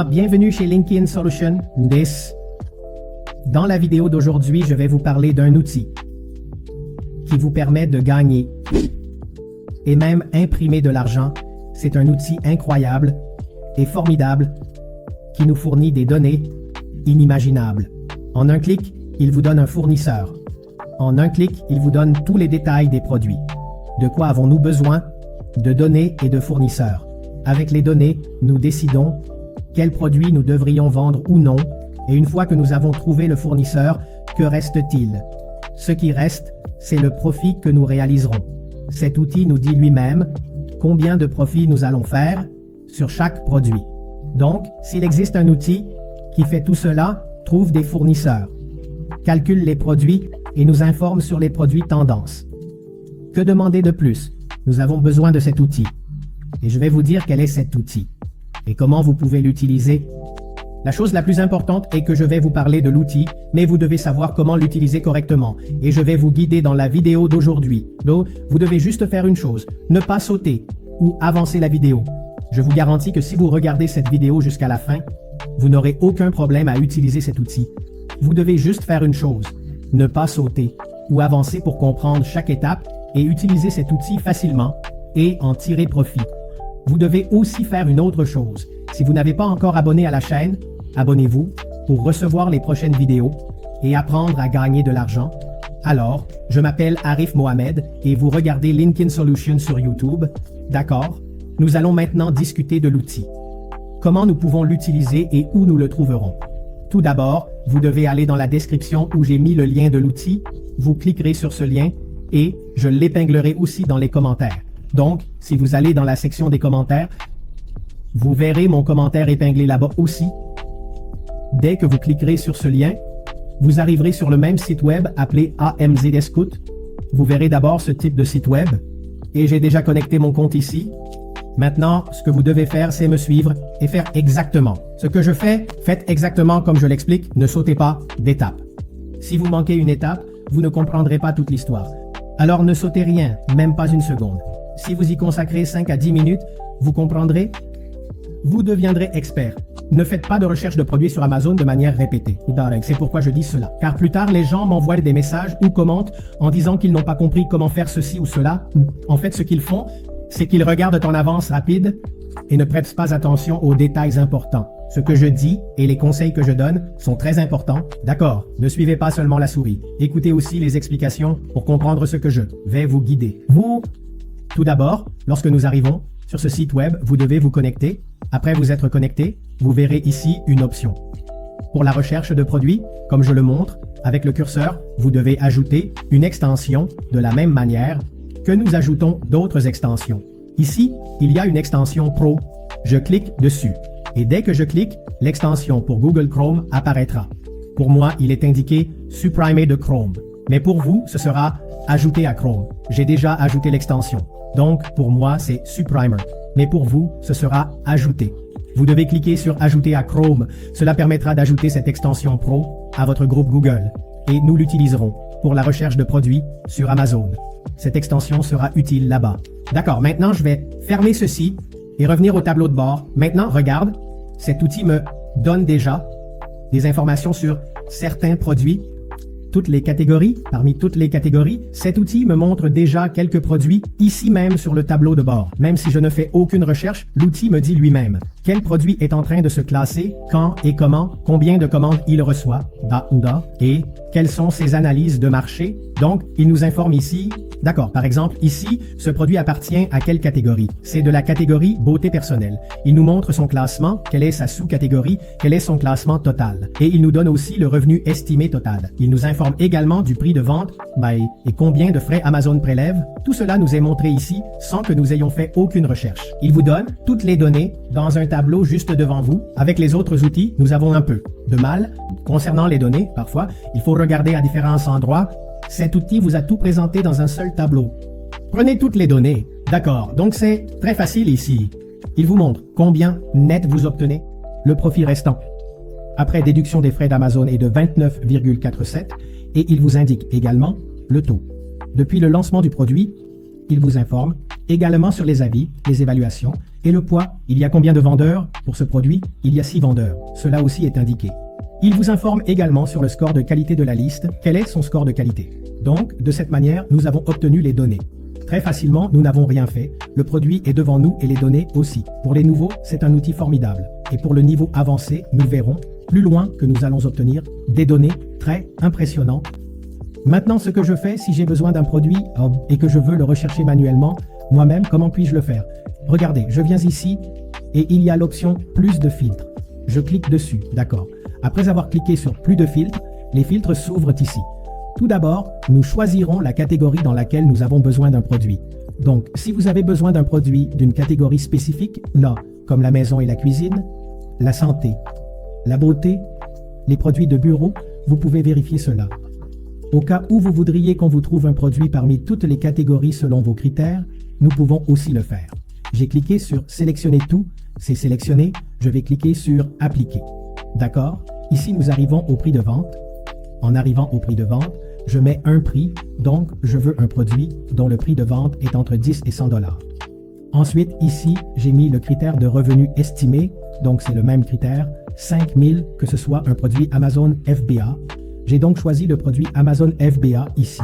Bienvenue chez LinkedIn Solutions. Dans la vidéo d'aujourd'hui, je vais vous parler d'un outil qui vous permet de gagner et même imprimer de l'argent. C'est un outil incroyable et formidable qui nous fournit des données inimaginables. En un clic, il vous donne un fournisseur. En un clic, il vous donne tous les détails des produits. De quoi avons-nous besoin? De données et de fournisseurs. Avec les données, nous décidons quels produits nous devrions vendre ou non, et une fois que nous avons trouvé le fournisseur, que reste-t-il? Ce qui reste, c'est le profit que nous réaliserons. Cet outil nous dit lui-même combien de profit nous allons faire sur chaque produit. Donc, s'il existe un outil qui fait tout cela, trouve des fournisseurs, calcule les produits et nous informe sur les produits tendances. Que demander de plus? Nous avons besoin de cet outil. Et je vais vous dire quel est cet outil et comment vous pouvez l'utiliser. La chose la plus importante est que je vais vous parler de l'outil, mais vous devez savoir comment l'utiliser correctement. Et je vais vous guider dans la vidéo d'aujourd'hui. Donc, vous devez juste faire une chose, ne pas sauter ou avancer la vidéo. Je vous garantis que si vous regardez cette vidéo jusqu'à la fin, vous n'aurez aucun problème à utiliser cet outil. Vous devez juste faire une chose, ne pas sauter ou avancer pour comprendre chaque étape et utiliser cet outil facilement et en tirer profit. Vous devez aussi faire une autre chose. Si vous n'avez pas encore abonné à la chaîne, abonnez-vous pour recevoir les prochaines vidéos et apprendre à gagner de l'argent. Alors, je m'appelle Arif Mohamed et vous regardez LinkedIn Solutions sur YouTube. D'accord? Nous allons maintenant discuter de l'outil. Comment nous pouvons l'utiliser et où nous le trouverons? Tout d'abord, vous devez aller dans la description où j'ai mis le lien de l'outil. Vous cliquerez sur ce lien et je l'épinglerai aussi dans les commentaires. Donc, si vous allez dans la section des commentaires, vous verrez mon commentaire épinglé là-bas aussi. Dès que vous cliquerez sur ce lien, vous arriverez sur le même site web appelé AMZ Scout. Vous verrez d'abord ce type de site web et j'ai déjà connecté mon compte ici. Maintenant, ce que vous devez faire, c'est me suivre et faire exactement ce que je fais. Faites exactement comme je l'explique, ne sautez pas d'étape. Si vous manquez une étape, vous ne comprendrez pas toute l'histoire. Alors ne sautez rien, même pas une seconde. Si vous y consacrez 5 à 10 minutes, vous comprendrez. Vous deviendrez expert. Ne faites pas de recherche de produits sur Amazon de manière répétée. C'est pourquoi je dis cela. Car plus tard, les gens m'envoient des messages ou commentent en disant qu'ils n'ont pas compris comment faire ceci ou cela. En fait, ce qu'ils font, c'est qu'ils regardent en avance rapide et ne prêtent pas attention aux détails importants. Ce que je dis et les conseils que je donne sont très importants. D'accord, ne suivez pas seulement la souris. Écoutez aussi les explications pour comprendre ce que je vais vous guider. Tout d'abord, lorsque nous arrivons sur ce site web, vous devez vous connecter. Après vous être connecté, vous verrez ici une option. Pour la recherche de produits, comme je le montre, avec le curseur, vous devez ajouter une extension de la même manière que nous ajoutons d'autres extensions. Ici, il y a une extension Pro. Je clique dessus. Et dès que je clique, l'extension pour Google Chrome apparaîtra. Pour moi, il est indiqué supprimer de Chrome. Mais pour vous, ce sera ajouter à Chrome. J'ai déjà ajouté l'extension. Donc, pour moi, c'est supprimer. Mais pour vous, ce sera ajouter. Vous devez cliquer sur ajouter à Chrome. Cela permettra d'ajouter cette extension Pro à votre groupe Google. Et nous l'utiliserons pour la recherche de produits sur Amazon. Cette extension sera utile là-bas. D'accord, maintenant je vais fermer ceci et revenir au tableau de bord. Maintenant, regarde, cet outil me donne déjà des informations sur certains produits, toutes les catégories. Parmi toutes les catégories, cet outil me montre déjà quelques produits ici même sur le tableau de bord. Même si je ne fais aucune recherche, l'outil me dit lui-même quel produit est en train de se classer, quand et comment, combien de commandes il reçoit, et quelles sont ses analyses de marché. Donc, il nous informe ici. D'accord, par exemple, ici, ce produit appartient à quelle catégorie? C'est de la catégorie beauté personnelle. Il nous montre son classement, quelle est sa sous-catégorie, quel est son classement total. Et il nous donne aussi le revenu estimé total. Il nous informe également du prix de vente, et combien de frais Amazon prélève. Tout cela nous est montré ici sans que nous ayons fait aucune recherche. Il vous donne toutes les données dans un tableau juste devant vous. Avec les autres outils, nous avons un peu de mal. Concernant les données, parfois, il faut regarder à différents endroits. Cet outil vous a tout présenté dans un seul tableau. Prenez toutes les données. D'accord, donc c'est très facile ici. Il vous montre combien net vous obtenez, le profit restant. Après déduction des frais d'Amazon est de 29,47 et il vous indique également le taux. Depuis le lancement du produit, il vous informe également sur les avis, les évaluations Et le poids, il y a combien de vendeurs? Pour ce produit, il y a 6 vendeurs. Cela aussi est indiqué. Il vous informe également sur le score de qualité de la liste. Quel est son score de qualité? Donc, de cette manière, nous avons obtenu les données. Très facilement, nous n'avons rien fait. Le produit est devant nous et les données aussi. Pour les nouveaux, c'est un outil formidable. Et pour le niveau avancé, nous verrons plus loin que nous allons obtenir des données très impressionnantes. Maintenant, ce que je fais, si j'ai besoin d'un produit et que je veux le rechercher manuellement, moi-même, comment puis-je le faire? Regardez, je viens ici et il y a l'option plus de filtres. Je clique dessus, d'accord. Après avoir cliqué sur plus de filtres, les filtres s'ouvrent ici. Tout d'abord, nous choisirons la catégorie dans laquelle nous avons besoin d'un produit. Donc, si vous avez besoin d'un produit d'une catégorie spécifique, là, comme la maison et la cuisine, la santé, la beauté, les produits de bureau, vous pouvez vérifier cela. Au cas où vous voudriez qu'on vous trouve un produit parmi toutes les catégories selon vos critères, nous pouvons aussi le faire. J'ai cliqué sur sélectionner tout, c'est sélectionné, je vais cliquer sur appliquer. D'accord? Ici, nous arrivons au prix de vente. En arrivant au prix de vente, je mets un prix, donc je veux un produit dont le prix de vente est entre 10 et 100 $. Ensuite, ici, j'ai mis le critère de revenu estimé, donc c'est le même critère, 5000, que ce soit un produit Amazon FBA. J'ai donc choisi le produit Amazon FBA ici.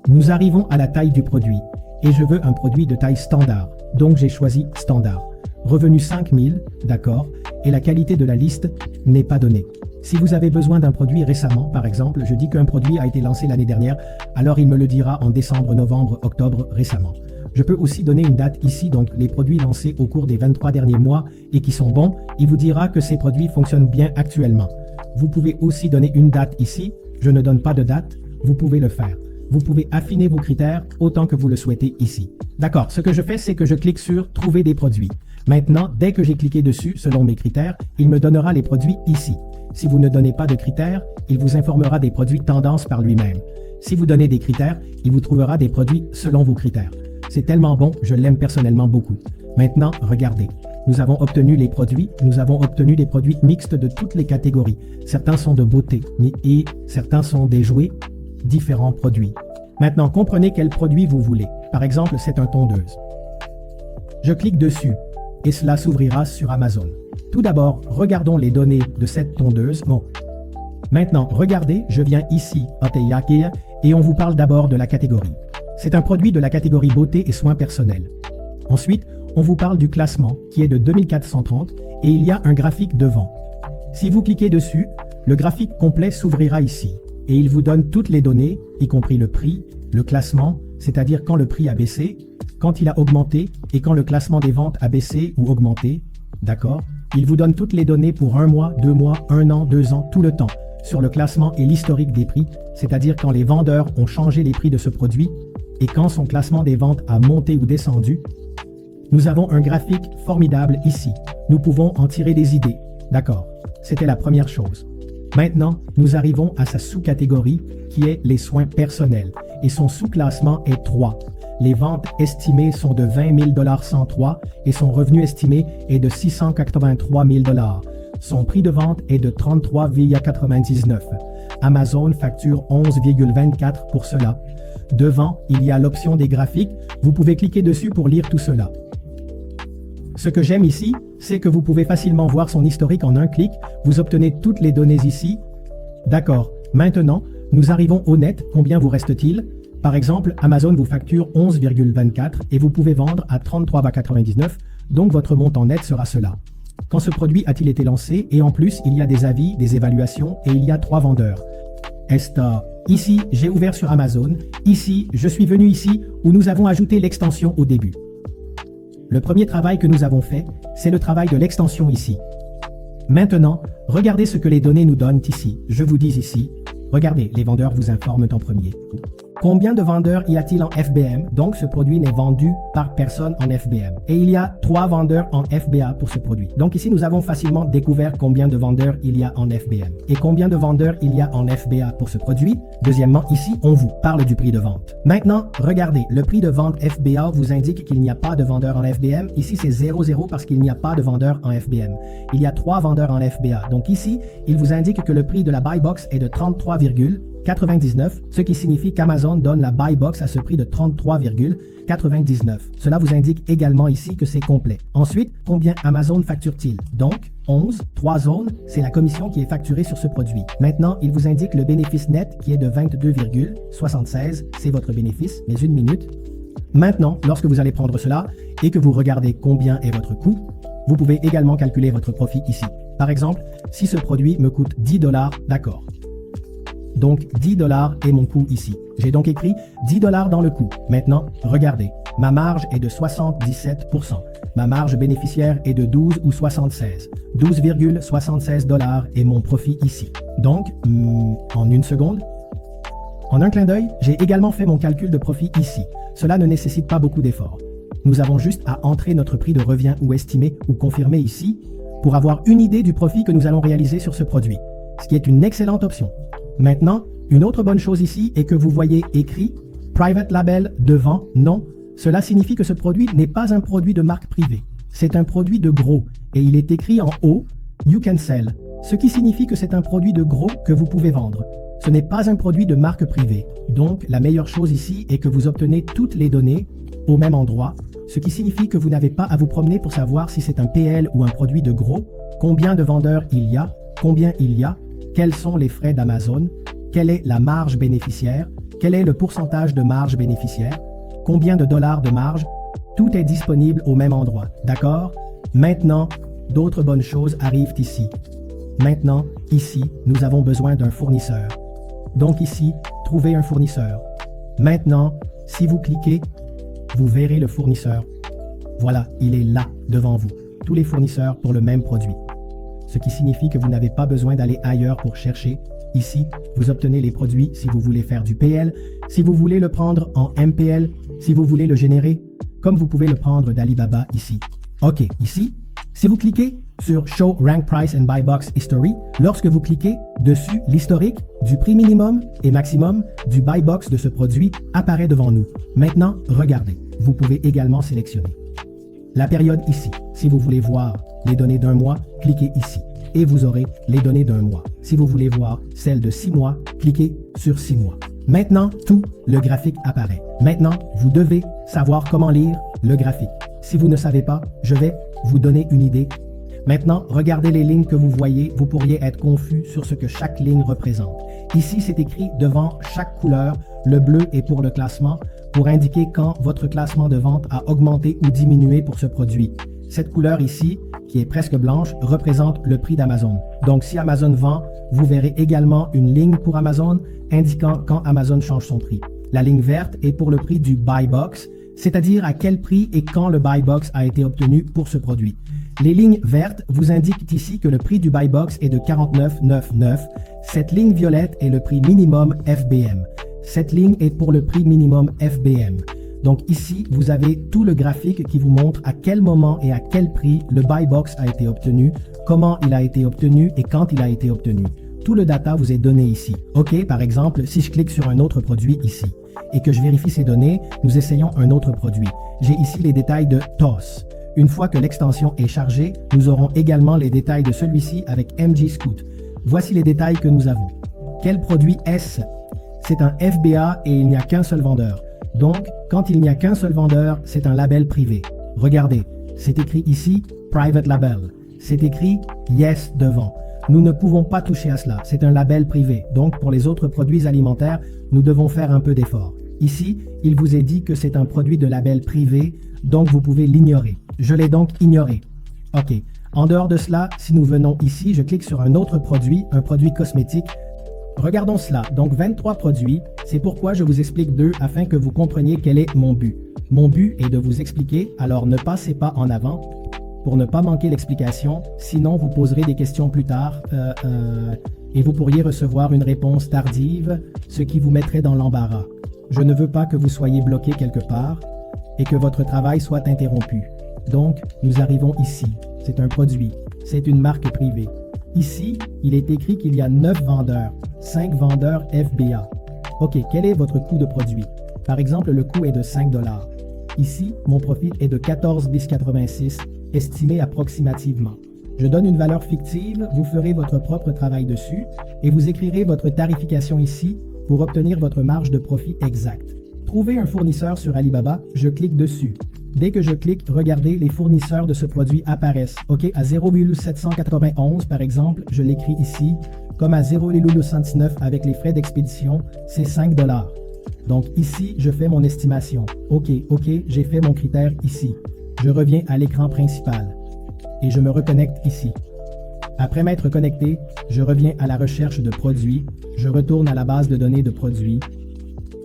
Nous arrivons à la taille du produit, et je veux un produit de taille standard, donc j'ai choisi standard. Revenu 5000, d'accord, et la qualité de la liste n'est pas donnée. Si vous avez besoin d'un produit récemment, par exemple, je dis qu'un produit a été lancé l'année dernière, alors il me le dira en décembre, novembre, octobre récemment. Je peux aussi donner une date ici, donc les produits lancés au cours des 23 derniers mois et qui sont bons, il vous dira que ces produits fonctionnent bien actuellement. Vous pouvez aussi donner une date ici, je ne donne pas de date, vous pouvez le faire. Vous pouvez affiner vos critères autant que vous le souhaitez ici. D'accord, ce que je fais, c'est que je clique sur « Trouver des produits ». Maintenant, dès que j'ai cliqué dessus, selon mes critères, il me donnera les produits ici. Si vous ne donnez pas de critères, il vous informera des produits tendances par lui-même. Si vous donnez des critères, il vous trouvera des produits selon vos critères. C'est tellement bon, je l'aime personnellement beaucoup. Maintenant, regardez. Nous avons obtenu les produits, nous avons obtenu des produits mixtes de toutes les catégories. Certains sont de beauté et certains sont des jouets, différents produits. Maintenant, comprenez quel produit vous voulez. Par exemple, c'est un tondeuse. Je clique dessus et cela s'ouvrira sur Amazon. Tout d'abord, regardons les données de cette tondeuse. Bon. Maintenant, regardez, je viens ici, et on vous parle d'abord de la catégorie. C'est un produit de la catégorie beauté et soins personnels. Ensuite, on vous parle du classement, qui est de 2430, et il y a un graphique devant. Si vous cliquez dessus, le graphique complet s'ouvrira ici, et il vous donne toutes les données, y compris le prix, le classement, c'est-à-dire quand le prix a baissé, quand il a augmenté, et quand le classement des ventes a baissé ou augmenté. D'accord? Il vous donne toutes les données pour 1 mois, 2 mois, 1 an, 2 ans, tout le temps, sur le classement et l'historique des prix, c'est-à-dire quand les vendeurs ont changé les prix de ce produit, et quand son classement des ventes a monté ou descendu. Nous avons un graphique formidable ici. Nous pouvons en tirer des idées. D'accord, c'était la première chose. Maintenant, nous arrivons à sa sous-catégorie qui est les soins personnels et son sous-classement est 3. Les ventes estimées sont de 20 000 103 et son revenu estimé est de 683 000 $. Son prix de vente est de 33,99 $. Amazon facture 11,24 pour cela. Devant, il y a l'option des graphiques. Vous pouvez cliquer dessus pour lire tout cela. Ce que j'aime ici, c'est que vous pouvez facilement voir son historique en un clic. Vous obtenez toutes les données ici. D'accord. Maintenant, nous arrivons au net. Combien vous reste-t-il? Par exemple, Amazon vous facture 11,24 et vous pouvez vendre à 33,99, donc votre montant net sera cela. Quand ce produit a-t-il été lancé? Et en plus, il y a des avis, des évaluations et il y a 3 vendeurs. Ici, j'ai ouvert sur Amazon. Ici, je suis venu ici où nous avons ajouté l'extension au début. Le premier travail que nous avons fait, c'est le travail de l'extension ici. Maintenant, regardez ce que les données nous donnent ici. Je vous dis ici, regardez, les vendeurs vous informent en premier. Combien de vendeurs y a-t-il en FBM? Donc ce produit n'est vendu par personne en FBM. Et il y a 3 vendeurs en FBA pour ce produit. Donc ici nous avons facilement découvert combien de vendeurs il y a en FBM. Et combien de vendeurs il y a en FBA pour ce produit. Deuxièmement, ici on vous parle du prix de vente. Maintenant, regardez, le prix de vente FBA vous indique qu'il n'y a pas de vendeurs en FBM. Ici c'est 0,0 parce qu'il n'y a pas de vendeurs en FBM. Il y a 3 vendeurs en FBA. Donc ici, il vous indique que le prix de la buy box est de 33, $33,99, ce qui signifie qu'Amazon donne la buy box à ce prix de $33,99. Cela vous indique également ici que c'est complet. Ensuite, combien Amazon facture-t-il? Donc, 11, 3 zones, c'est la commission qui est facturée sur ce produit. Maintenant, il vous indique le bénéfice net qui est de 22,76, c'est votre bénéfice, mais une minute. Maintenant, lorsque vous allez prendre cela et que vous regardez combien est votre coût, vous pouvez également calculer votre profit ici. Par exemple, si ce produit me coûte $10, d'accord. Donc, $10 est mon coût ici. J'ai donc écrit $10 dans le coût. Maintenant, regardez. Ma marge est de 77%. Ma marge bénéficiaire est de 12 ou 76. 12,76 $ est mon profit ici. Donc, en une seconde, en un clin d'œil, j'ai également fait mon calcul de profit ici. Cela ne nécessite pas beaucoup d'efforts. Nous avons juste à entrer notre prix de revient ou estimé ou confirmé ici pour avoir une idée du profit que nous allons réaliser sur ce produit, ce qui est une excellente option. Maintenant, une autre bonne chose ici est que vous voyez écrit « Private Label » devant « Non ». Cela signifie que ce produit n'est pas un produit de marque privée. C'est un produit de gros et il est écrit en haut « You can sell », ce qui signifie que c'est un produit de gros que vous pouvez vendre. Ce n'est pas un produit de marque privée. Donc, la meilleure chose ici est que vous obtenez toutes les données au même endroit, ce qui signifie que vous n'avez pas à vous promener pour savoir si c'est un PL ou un produit de gros, combien de vendeurs il y a, combien il y a, quels sont les frais d'Amazon, quelle est la marge bénéficiaire, quel est le pourcentage de marge bénéficiaire, combien de dollars de marge, tout est disponible au même endroit, d'accord? Maintenant, d'autres bonnes choses arrivent ici. Maintenant, ici, nous avons besoin d'un fournisseur. Donc ici, trouvez un fournisseur. Maintenant, si vous cliquez, vous verrez le fournisseur. Voilà, il est là, devant vous. Tous les fournisseurs pour le même produit. Ce qui signifie que vous n'avez pas besoin d'aller ailleurs pour chercher. Ici, vous obtenez les produits si vous voulez faire du PL, si vous voulez le prendre en MPL, si vous voulez le générer, comme vous pouvez le prendre d'Alibaba ici. Ok, ici, si vous cliquez sur Show Rank Price and Buy Box History, lorsque vous cliquez dessus, l'historique du prix minimum et maximum du buy box de ce produit apparaît devant nous. Maintenant, regardez. Vous pouvez également sélectionner la période ici. Si vous voulez voir les données d'un mois, cliquez ici et vous aurez les données d'un mois. Si vous voulez voir celles de 6 mois, cliquez sur 6 mois. Maintenant, tout le graphique apparaît. Maintenant, vous devez savoir comment lire le graphique. Si vous ne savez pas, je vais vous donner une idée. Maintenant, regardez les lignes que vous voyez, vous pourriez être confus sur ce que chaque ligne représente. Ici, c'est écrit devant chaque couleur, le bleu est pour le classement, pour indiquer quand votre classement de vente a augmenté ou diminué pour ce produit. Cette couleur ici, qui est presque blanche, représente le prix d'Amazon. Donc, si Amazon vend, vous verrez également une ligne pour Amazon indiquant quand Amazon change son prix. La ligne verte est pour le prix du buy box, c'est-à-dire à quel prix et quand le buy box a été obtenu pour ce produit. Les lignes vertes vous indiquent ici que le prix du buy box est de 49,99. Cette ligne violette est le prix minimum FBM. Cette ligne est pour le prix minimum FBM. Donc ici, vous avez tout le graphique qui vous montre à quel moment et à quel prix le buy box a été obtenu, comment il a été obtenu et quand il a été obtenu. Tout le data vous est donné ici. Ok, par exemple, si je clique sur un autre produit ici et que je vérifie ces données, nous essayons un autre produit. J'ai ici les détails de TOS. Une fois que l'extension est chargée, nous aurons également les détails de celui-ci avec MG Scoot. Voici les détails que nous avons. Quel produit est-ce? C'est un FBA et il n'y a qu'un seul vendeur. Donc, quand il n'y a qu'un seul vendeur, c'est un label privé. Regardez, c'est écrit ici « Private Label ». C'est écrit « Yes » devant. Nous ne pouvons pas toucher à cela, c'est un label privé. Donc, pour les autres produits alimentaires, nous devons faire un peu d'effort. Ici, il vous est dit que c'est un produit de label privé, donc vous pouvez l'ignorer. Je l'ai donc ignoré. Ok. En dehors de cela, si nous venons ici, je clique sur un autre produit, un produit cosmétique. Regardons cela. Donc 23 produits. C'est pourquoi je vous explique 2 afin que vous compreniez quel est mon but. Mon but est de vous expliquer, alors ne passez pas en avant pour ne pas manquer l'explication. Sinon, vous poserez des questions plus tard et vous pourriez recevoir une réponse tardive, ce qui vous mettrait dans l'embarras. Je ne veux pas que vous soyez bloqué quelque part et que votre travail soit interrompu. Donc, nous arrivons ici. C'est un produit. C'est une marque privée. Ici, il est écrit qu'il y a 9 vendeurs, 5 vendeurs FBA. Ok, quel est votre coût de produit? Par exemple, le coût est de 5 $. Ici, mon profit est de 14,86 $, estimé approximativement. Je donne une valeur fictive, vous ferez votre propre travail dessus et vous écrirez votre tarification ici pour obtenir votre marge de profit exacte. Trouver un fournisseur sur Alibaba, je clique dessus. Dès que je clique, regardez, les fournisseurs de ce produit apparaissent. OK, à 0,791 par exemple, je l'écris ici, comme à 0,219 avec les frais d'expédition, c'est 5 $. Donc ici, je fais mon estimation. OK, j'ai fait mon critère ici. Je reviens à l'écran principal et je me reconnecte ici. Après m'être connecté, je reviens à la recherche de produits, je retourne à la base de données de produits.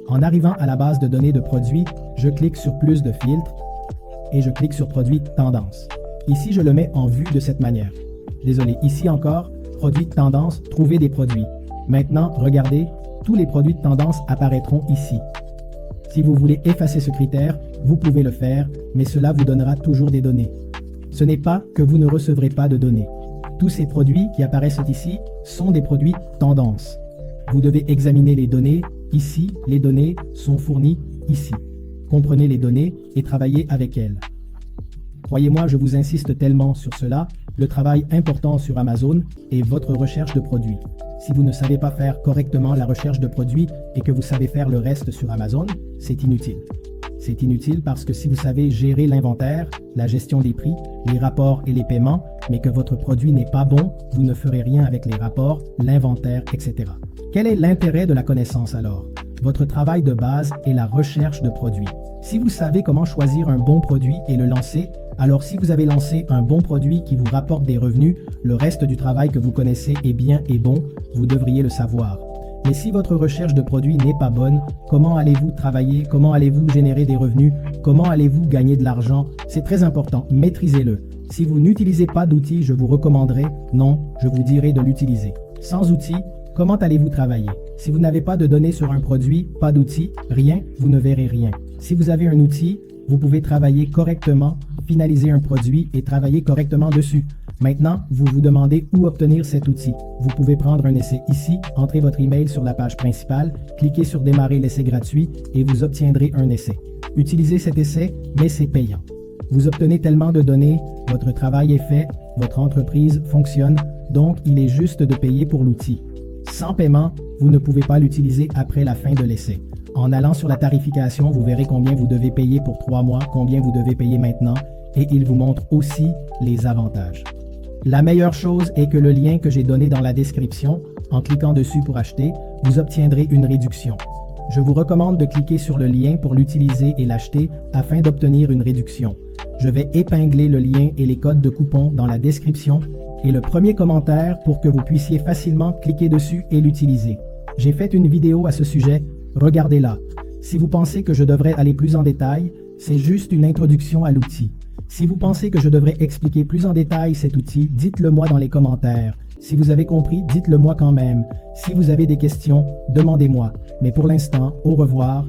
En arrivant à la base de données de produits, je clique sur plus de filtres et je clique sur produits tendance. Ici, je le mets en vue de cette manière. Désolé, ici encore, produits tendance, trouver des produits. Maintenant, regardez, tous les produits de tendance apparaîtront ici. Si vous voulez effacer ce critère, vous pouvez le faire, mais cela vous donnera toujours des données. Ce n'est pas que vous ne recevrez pas de données. Tous ces produits qui apparaissent ici sont des produits tendance. Vous devez examiner les données. Ici, les données sont fournies ici. Comprenez les données et travaillez avec elles. Croyez-moi, je vous insiste tellement sur cela, le travail important sur Amazon est votre recherche de produits. Si vous ne savez pas faire correctement la recherche de produits et que vous savez faire le reste sur Amazon, c'est inutile. C'est inutile parce que si vous savez gérer l'inventaire, la gestion des prix, les rapports et les paiements, mais que votre produit n'est pas bon, vous ne ferez rien avec les rapports, l'inventaire, etc. Quel est l'intérêt de la connaissance alors? Votre travail de base est la recherche de produits. Si vous savez comment choisir un bon produit et le lancer, alors si vous avez lancé un bon produit qui vous rapporte des revenus, le reste du travail que vous connaissez est bien et bon, vous devriez le savoir. Mais si votre recherche de produit n'est pas bonne, comment allez-vous travailler? Comment allez-vous générer des revenus? Comment allez-vous gagner de l'argent? C'est très important, maîtrisez-le. Si vous n'utilisez pas d'outils, je vous recommanderais, non, je vous dirai de l'utiliser. Sans outils, comment allez-vous travailler? Si vous n'avez pas de données sur un produit, pas d'outils, rien, vous ne verrez rien. Si vous avez un outil, vous pouvez travailler correctement, finaliser un produit et travailler correctement dessus. Maintenant, vous vous demandez où obtenir cet outil. Vous pouvez prendre un essai ici, entrez votre email sur la page principale, cliquez sur démarrer l'essai gratuit et vous obtiendrez un essai. Utilisez cet essai, mais c'est payant. Vous obtenez tellement de données, votre travail est fait, votre entreprise fonctionne, donc il est juste de payer pour l'outil. Sans paiement, vous ne pouvez pas l'utiliser après la fin de l'essai. En allant sur la tarification, vous verrez combien vous devez payer pour 3 mois, combien vous devez payer maintenant, et il vous montre aussi les avantages. La meilleure chose est que le lien que j'ai donné dans la description, en cliquant dessus pour acheter, vous obtiendrez une réduction. Je vous recommande de cliquer sur le lien pour l'utiliser et l'acheter afin d'obtenir une réduction. Je vais épingler le lien et les codes de coupon dans la description et le premier commentaire pour que vous puissiez facilement cliquer dessus et l'utiliser. J'ai fait une vidéo à ce sujet, regardez-la. Si vous pensez que je devrais aller plus en détail, c'est juste une introduction à l'outil. Si vous pensez que je devrais expliquer plus en détail cet outil, dites-le moi dans les commentaires. Si vous avez compris, dites-le moi quand même. Si vous avez des questions, demandez-moi. Mais pour l'instant, au revoir,